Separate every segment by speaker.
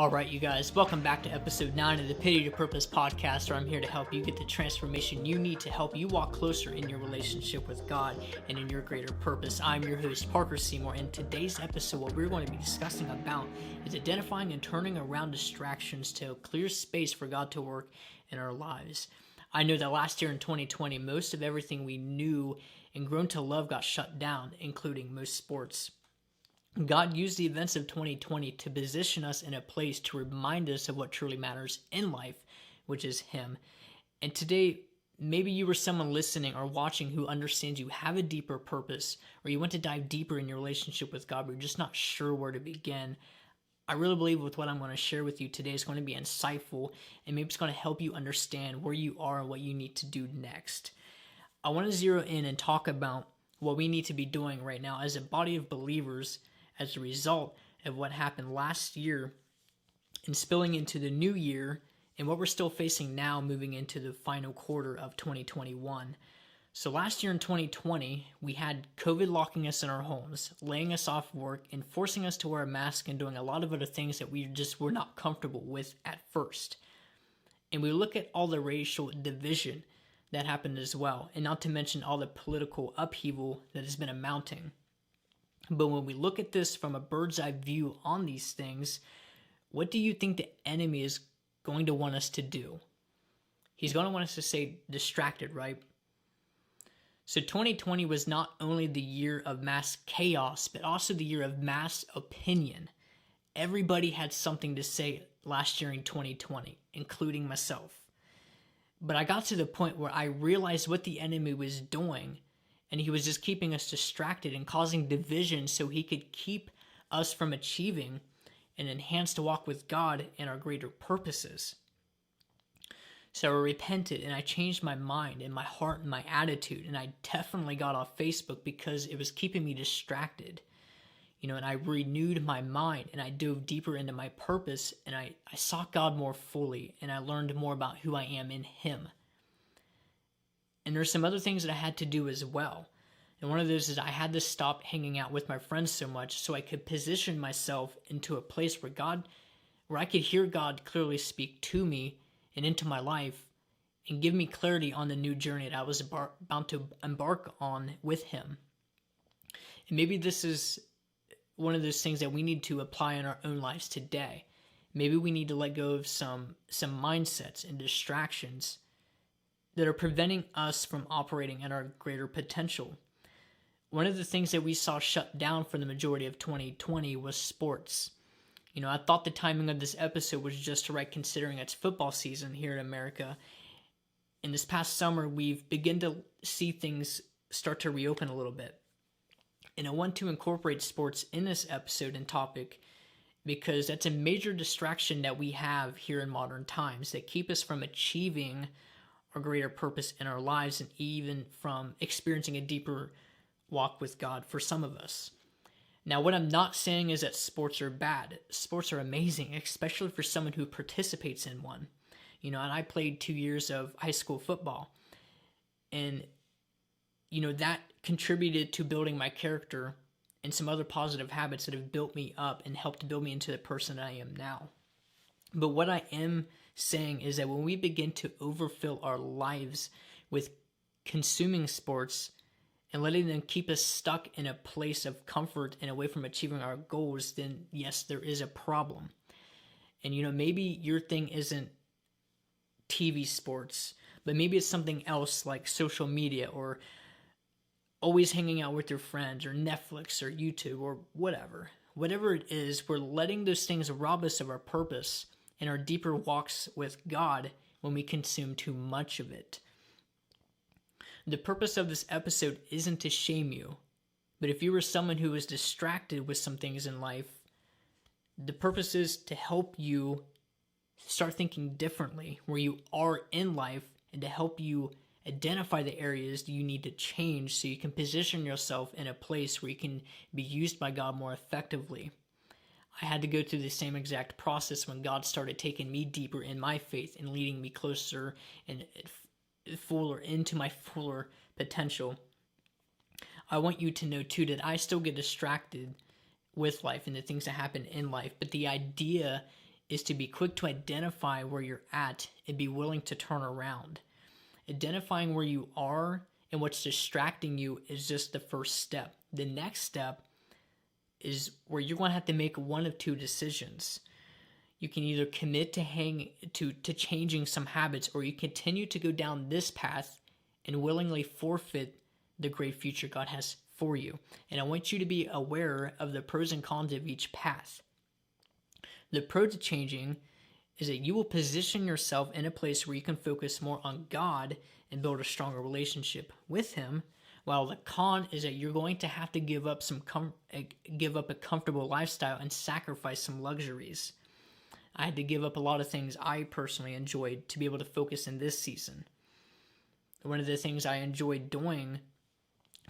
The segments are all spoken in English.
Speaker 1: Alright, you guys, welcome back to episode 9 of the Pity to Purpose podcast, where I'm here to help you get the transformation you need to help you walk closer in your relationship with God and in your greater purpose. I'm your host, Parker Seymour, and today's episode, what we're going to be discussing about is identifying and turning around distractions to clear space for God to work in our lives. I know that last year in 2020, most of everything we knew and grown to love got shut down, including most sports. God used the events of 2020 to position us in a place to remind us of what truly matters in life, which is Him. And today, maybe you were someone listening or watching who understands you have a deeper purpose, or you want to dive deeper in your relationship with God, but you're just not sure where to begin. I really believe with what I'm going to share with you today is going to be insightful, and maybe it's going to help you understand where you are and what you need to do next. I want to zero in and talk about what we need to be doing right now as a body of believers as a result of what happened last year and spilling into the new year and what we're still facing now moving into the final quarter of 2021. So last year in 2020, we had COVID locking us in our homes, laying us off work, and forcing us to wear a mask and doing a lot of other things that we just were not comfortable with at first. And we look at all the racial division that happened as well, and not to mention all the political upheaval that has been amounting. But when we look at this from a bird's eye view on these things, what do you think the enemy is going to want us to do? He's going to want us to stay distracted, right? So 2020 was not only the year of mass chaos, but also the year of mass opinion. Everybody had something to say last year in 2020, including myself. But I got to the point where I realized what the enemy was doing, and he was just keeping us distracted and causing division so he could keep us from achieving an enhanced walk with God and our greater purposes. So I repented and I changed my mind and my heart and my attitude, and I definitely got off Facebook because it was keeping me distracted. And I renewed my mind and I dove deeper into my purpose, and I sought God more fully, and I learned more about who I am in Him. And there's some other things that I had to do as well. And one of those is I had to stop hanging out with my friends so much so I could position myself into a place where I could hear God clearly speak to me and into my life and give me clarity on the new journey that I was about to embark on with Him. And maybe this is one of those things that we need to apply in our own lives today. Maybe we need to let go of some mindsets and distractions that are preventing us from operating at our greater potential. One of the things that we saw shut down for the majority of 2020 was sports. I thought the timing of this episode was just right considering it's football season here in America. In this past summer, we've begun to see things start to reopen a little bit. And I want to incorporate sports in this episode and topic because that's a major distraction that we have here in modern times that keep us from achieving our greater purpose in our lives and even from experiencing a deeper walk with God for some of us. Now, what I'm not saying is that sports are bad. Sports are amazing, especially for someone who participates in one. And I played 2 years of high school football. And, that contributed to building my character and some other positive habits that have built me up and helped build me into the person I am now. But what I am saying is that when we begin to overfill our lives with consuming sports and letting them keep us stuck in a place of comfort and away from achieving our goals, then yes, there is a problem. And maybe your thing isn't TV sports, but maybe it's something else like social media or always hanging out with your friends or Netflix or YouTube or whatever. Whatever it is, we're letting those things rob us of our purpose and our deeper walks with God when we consume too much of it. The purpose of this episode isn't to shame you, but if you were someone who is distracted with some things in life, the purpose is to help you start thinking differently where you are in life and to help you identify the areas you need to change so you can position yourself in a place where you can be used by God more effectively. I had to go through the same exact process when God started taking me deeper in my faith and leading me closer and into my fuller potential. I want you to know too that I still get distracted with life and the things that happen in life, but the idea is to be quick to identify where you're at and be willing to turn around. Identifying where you are and what's distracting you is just the first step. The next step is where you're going to have to make one of two decisions. You can either commit to changing some habits, or you continue to go down this path and willingly forfeit the great future God has for you. And I want you to be aware of the pros and cons of each path. The pro to changing is that you will position yourself in a place where you can focus more on God and build a stronger relationship with Him, while the con is that you're going to have to give up a comfortable lifestyle and sacrifice some luxuries. I had to give up a lot of things I personally enjoyed to be able to focus in this season. One of the things I enjoyed doing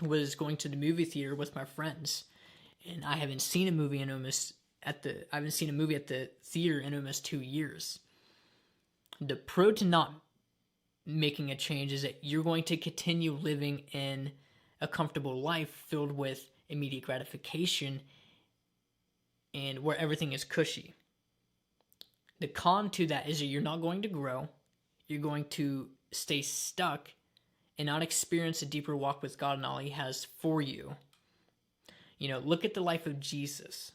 Speaker 1: was going to the movie theater with my friends, and I haven't seen a movie at the theater in almost 2 years. The pro to not making a change is that you're going to continue living in a comfortable life filled with immediate gratification and where everything is cushy. The con to that is that you're not going to grow. You're going to stay stuck and not experience a deeper walk with God and all He has for you. Look at the life of Jesus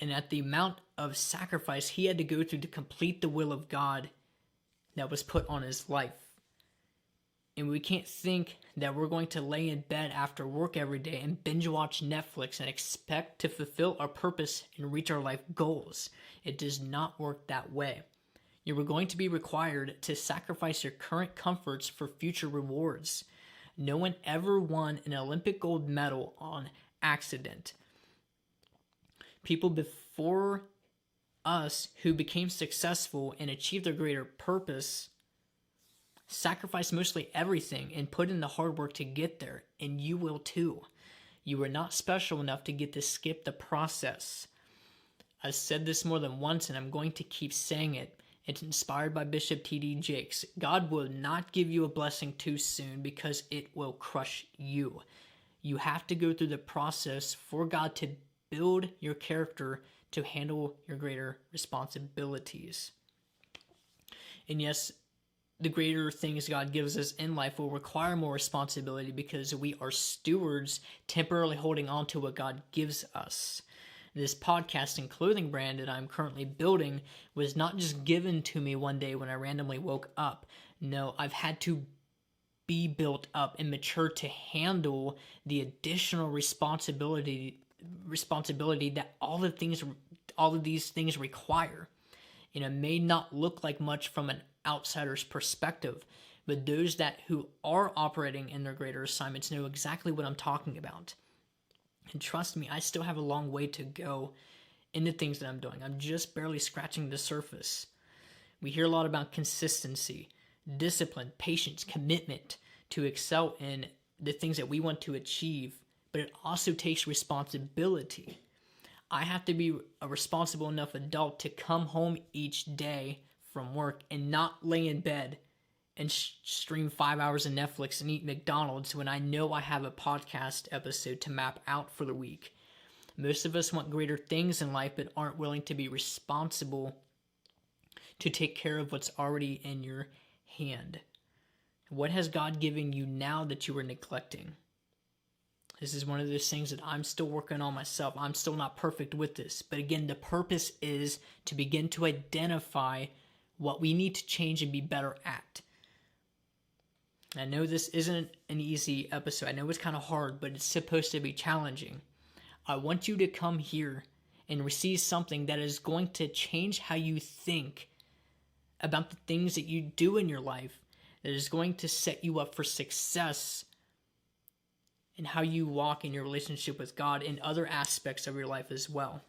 Speaker 1: and at the amount of sacrifice He had to go through to complete the will of God that was put on His life. And we can't think that we're going to lay in bed after work every day and binge watch Netflix and expect to fulfill our purpose and reach our life goals. It does not work that way. You are going to be required to sacrifice your current comforts for future rewards. No one ever won an Olympic gold medal on accident. People before us who became successful and achieved their greater purpose sacrificed mostly everything and put in the hard work to get there, and you will too. You are not special enough to get to skip the process. I've said this more than once, and I'm going to keep saying it. It's inspired by Bishop T.D. Jakes. God will not give you a blessing too soon because it will crush you. You have to go through the process for God to build your character to handle your greater responsibilities. And yes, the greater things God gives us in life will require more responsibility because we are stewards temporarily holding on to what God gives us. This podcast and clothing brand that I'm currently building was not just given to me one day when I randomly woke up. No, I've had to be built up and mature to handle the additional responsibility that all of these things require. It may not look like much from an outsider's perspective, but those who are operating in their greater assignments know exactly what I'm talking about. And trust me, I still have a long way to go in the things that I'm doing. I'm just barely scratching the surface. We hear a lot about consistency, discipline, patience, commitment to excel in the things that we want to achieve, but it also takes responsibility. I have to be a responsible enough adult to come home each day from work and not lay in bed and stream 5 hours of Netflix and eat McDonald's when I know I have a podcast episode to map out for the week. Most of us want greater things in life but aren't willing to be responsible to take care of what's already in your hand. What has God given you now that you are neglecting? This is one of those things that I'm still working on myself. I'm still not perfect with this. But again, the purpose is to begin to identify what we need to change and be better at. I know this isn't an easy episode. I know it's kind of hard, but it's supposed to be challenging. I want you to come here and receive something that is going to change how you think about the things that you do in your life, that is going to set you up for success in how you walk in your relationship with God and other aspects of your life as well.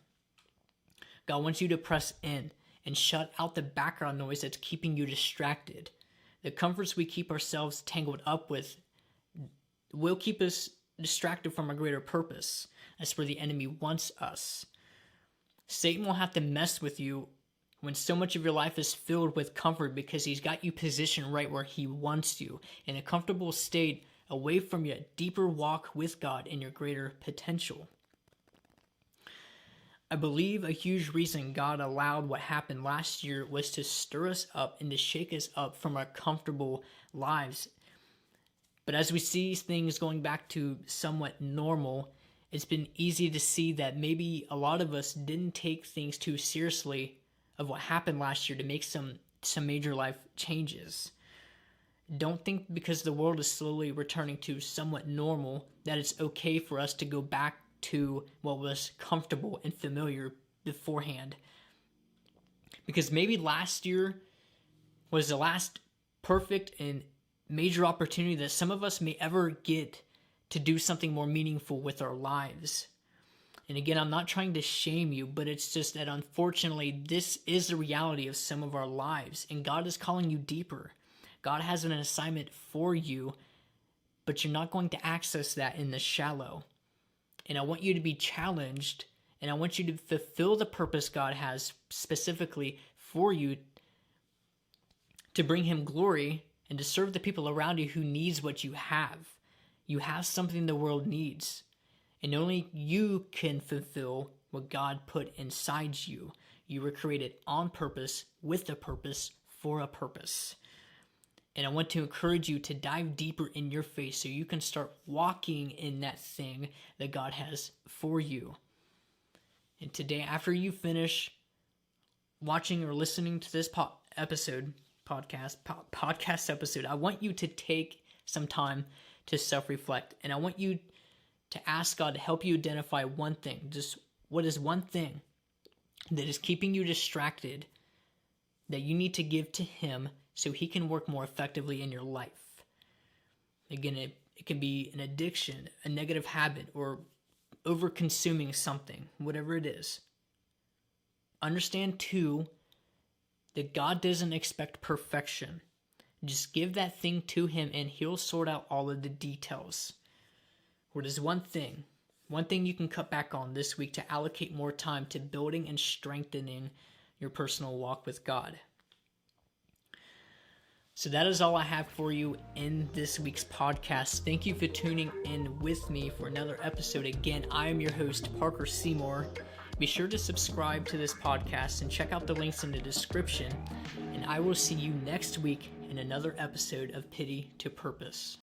Speaker 1: God wants you to press in and shut out the background noise that's keeping you distracted. The comforts we keep ourselves tangled up with will keep us distracted from our greater purpose. That's where the enemy wants us. Satan will have to mess with you when so much of your life is filled with comfort because he's got you positioned right where he wants you, in a comfortable state away from your deeper walk with God and your greater potential. I believe a huge reason God allowed what happened last year was to stir us up and to shake us up from our comfortable lives. But as we see things going back to somewhat normal, it's been easy to see that maybe a lot of us didn't take things too seriously of what happened last year to make some major life changes. Don't think because the world is slowly returning to somewhat normal that it's okay for us to go back to what was comfortable and familiar beforehand. Because maybe last year was the last perfect and major opportunity that some of us may ever get to do something more meaningful with our lives. And again, I'm not trying to shame you, but it's just that unfortunately, this is the reality of some of our lives, and God is calling you deeper. God has an assignment for you, but you're not going to access that in the shallow. And I want you to be challenged, and I want you to fulfill the purpose God has specifically for you to bring Him glory and to serve the people around you who needs what you have. You have something the world needs, and only you can fulfill what God put inside you. You were created on purpose, with a purpose, for a purpose. And I want to encourage you to dive deeper in your faith so you can start walking in that thing that God has for you. And today, after you finish watching or listening to this podcast episode, I want you to take some time to self-reflect. And I want you to ask God to help you identify one thing. Just what is one thing that is keeping you distracted that you need to give to Him so He can work more effectively in your life. Again, it can be an addiction, a negative habit, or over-consuming something, whatever it is. Understand, too, that God doesn't expect perfection. Just give that thing to Him and He'll sort out all of the details. What is one thing you can cut back on this week to allocate more time to building and strengthening your personal walk with God? So that is all I have for you in this week's podcast. Thank you for tuning in with me for another episode. Again, I am your host, Parker Seymour. Be sure to subscribe to this podcast and check out the links in the description. And I will see you next week in another episode of Pity to Purpose.